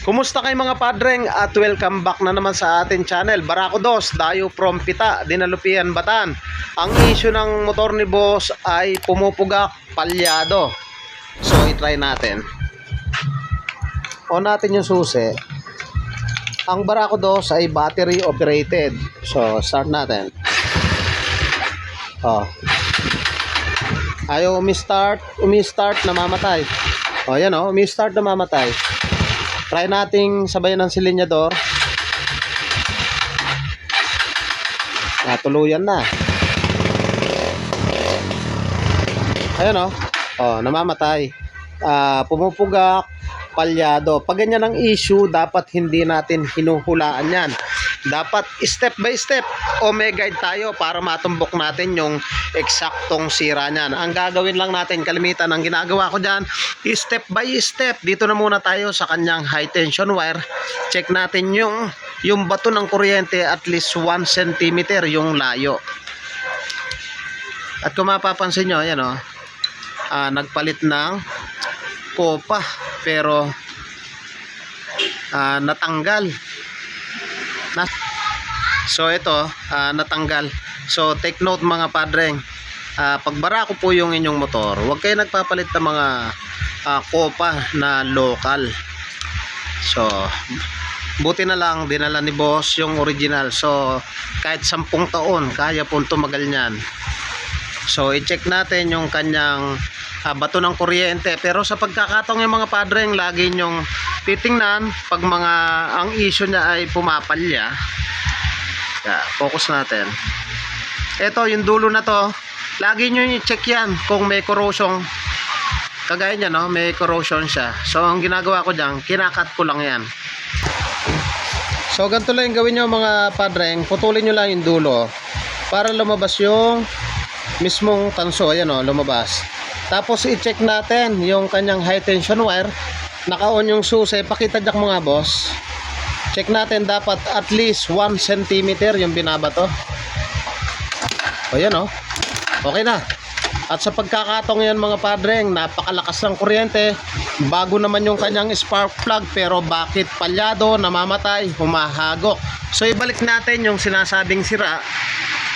Kumusta kayo mga padreng at welcome back na naman sa ating channel. Barako Dos, Dayo from Pita, Dinalupian, Batan. Ang issue ng motor ni boss ay pumupugak, palyado. So i-try natin. On natin yung susi. Ang Barako Dos ay battery operated. So start natin. Ayaw umi-start, namamatay. Yan umi-start, namamatay. Try nating sabayan ng silinyador. Tuluyan na. Ayan namamatay. Pumupugak, palyado. Pag ganyan ang issue, dapat hindi natin hinuhulaan yan. Dapat step by step may guide tayo para matumbok natin yung eksaktong sira niyan. Ang gagawin lang natin, kalimitan ang ginagawa ko dyan, step by step. Dito na muna tayo sa kanyang high tension wire. Check natin yung bato ng kuryente, at least 1 cm yung layo. At kung mapapansin nyo, ayan nagpalit ng kopa pero natanggal. So ito natanggal. So take note mga padreng, pag Barako po yung inyong motor, huwag kayo nagpapalit ng mga kopa na local. So buti na lang dinala ni boss yung original. So kahit 10 taon kaya pong tumagal niyan. So i-check natin yung kanyang bato ng kuryente. Pero sa pagkakataong yung mga padreng, lagi nyong titingnan pag ang issue niya ay pumapalya. Focus natin. Ito yung dulo na to, lagi nyo i-check yan kung may corrosion. Kagaya niya may corrosion siya. So ang ginagawa ko dyan, kinakat ko lang yan. So ganito lang yung gawin nyo mga padreng. Putulin nyo lang yung dulo para lumabas yung mismong tanso. Ayan lumabas. Tapos i-check natin yung kanyang high tension wire. Naka-on yung susi. Pakita jack mga boss. Check natin, dapat at least 1 cm yung binabato. Ayan okay na. At sa pagkakatong yan mga padreng, napakalakas ng kuryente. Bago naman yung kanyang spark plug, pero bakit palyado, namamatay, humahagok. So ibalik natin yung sinasabing sira.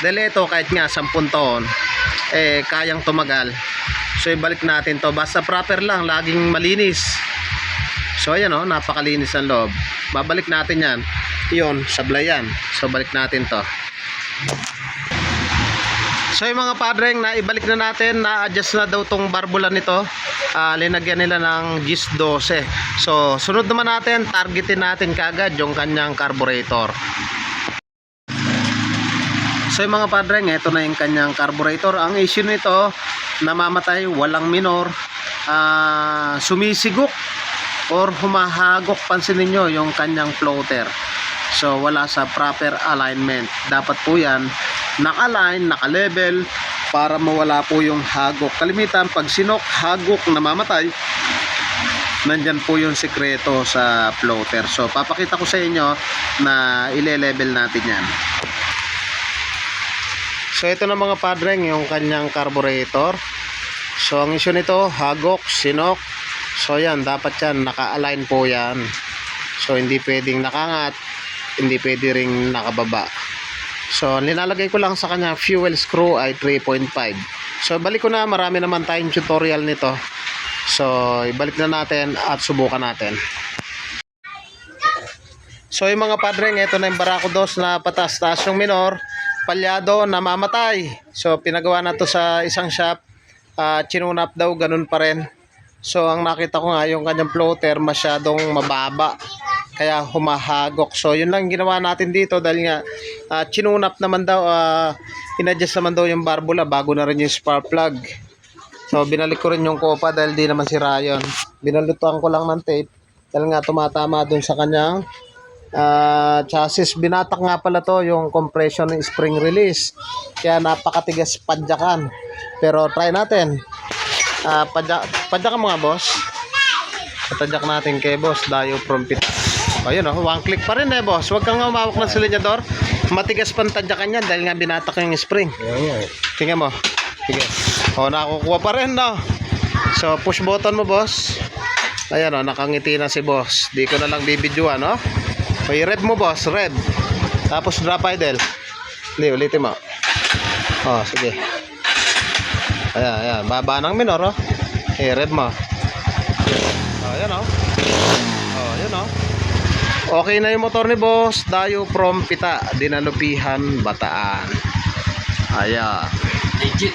Dahil ito kahit nga 10 taon kayang tumagal. So ibalik natin to, basta proper lang, laging malinis. So ayan napakalinis ang loob. Babalik natin yan. Yun, sablay yan. So balik natin to. So yung mga padreng, na ibalik na natin, na-adjust na daw tong barbula nito. Linagyan nila ng GIS 12. So sunod naman natin, targetin natin kagad yung kanyang carburetor. So yung mga padreng, ito na yung kanyang carburetor. Ang issue nito, namamatay, walang minor, sumisigok or humahagok. Pansin niyo yung kanyang floater. So wala sa proper alignment. Dapat po yan naka-align, naka-level para mawala po yung hagok. Kalimitan pag sinok, hagok, namamatay, nandyan po yung sikreto sa floater. So papakita ko sa inyo na ile-level natin yan. So ito na mga padreng yung kanyang carburetor. So ang issue nito, hagok, sinok. So yan, dapat yan naka-align po yan. So hindi pwedeng nakangat, hindi pwede ring nakababa. So nilalagay ko lang sa kanya fuel screw ay 3.5. So balik ko na, marami naman tayong tutorial nito. So ibalik na natin at subukan natin. So yung mga padreng, ito na yung Barako Dos na patas-taas yung minor, palyado, namamatay. So pinagawa na to sa isang shop, chinunap daw, ganun pa rin. So ang nakita ko nga, yung kanyang floater masyadong mababa, kaya humahagok. So yun lang ginawa natin dito, dahil nga chinunap naman daw, inadjust naman daw yung barbula, bago na rin yung spark plug. So binalik ko rin yung kopa dahil di naman sira yun. Binalutuan ko lang ng tape dahil nga tumatama dun sa kanyang chassis. Binatak nga pala to yung compression ng spring release, kaya napakatigas padyakan. Pero try natin. Padyak mga boss. Padyak natin kay boss Dayo from Pita. Ayun one click pa rin boss. Huwag kang umawak ng silinyador. Matigas pang tadyakan yan dahil nga binatak yung spring. Tingnan mo. Sige. Nakukuha pa rin So push button mo boss. Ayan o, nakangiti na si boss. Di ko na lang bibidyoan, no? Okay, rev mo boss, rev. Tapos drop idle. Hindi, ulitin mo. Oh, sige. Ayan, ayan. Baba ng minor, oh. Okay, rev mo. Oh, ayan o. Oh, ayan o. Okay na yung motor ni boss. Dayo from Pita, Dinalupihan, Bataan. Ayan. Legit.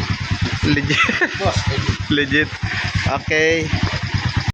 Legit. Boss, legit. Legit. Okay.